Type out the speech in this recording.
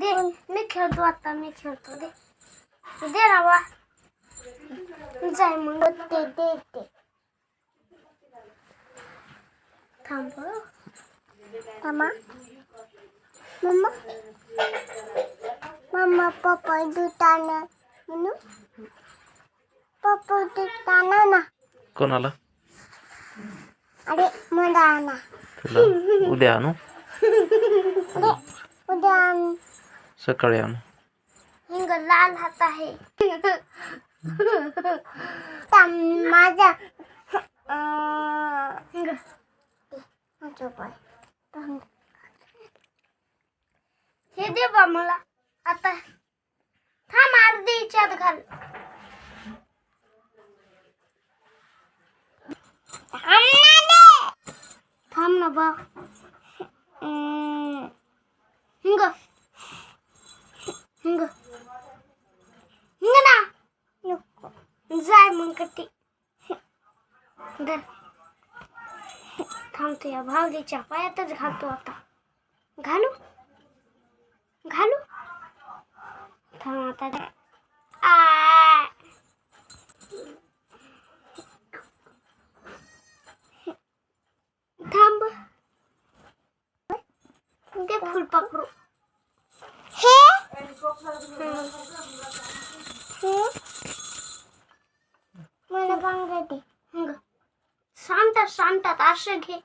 दे मी खेळतो आता मी खेळतो दे दे रावा जाय मग ते दे ते थांब मम्मा मम्मा मम्मा पप्पा दूध आणा म्हणून पप्पा दूध आणा ना कोणाला अरे मला आणा तुला उद्या आणू अरे उद्या आण सकाळी आणू हिंग लाल हात आहे माझा हिंग हे दे बा मला आता थांब अर्धी याच्यात घाल थांब ना बा हिंग हिंग हिंग ना नको जाय मग कटी थांबतो या भावलीच्या पायातच घालतो आता घालू घालू थांब आता थांब ते फुल पकडू हे मला बांगडा दे शांतात शांतात असं घे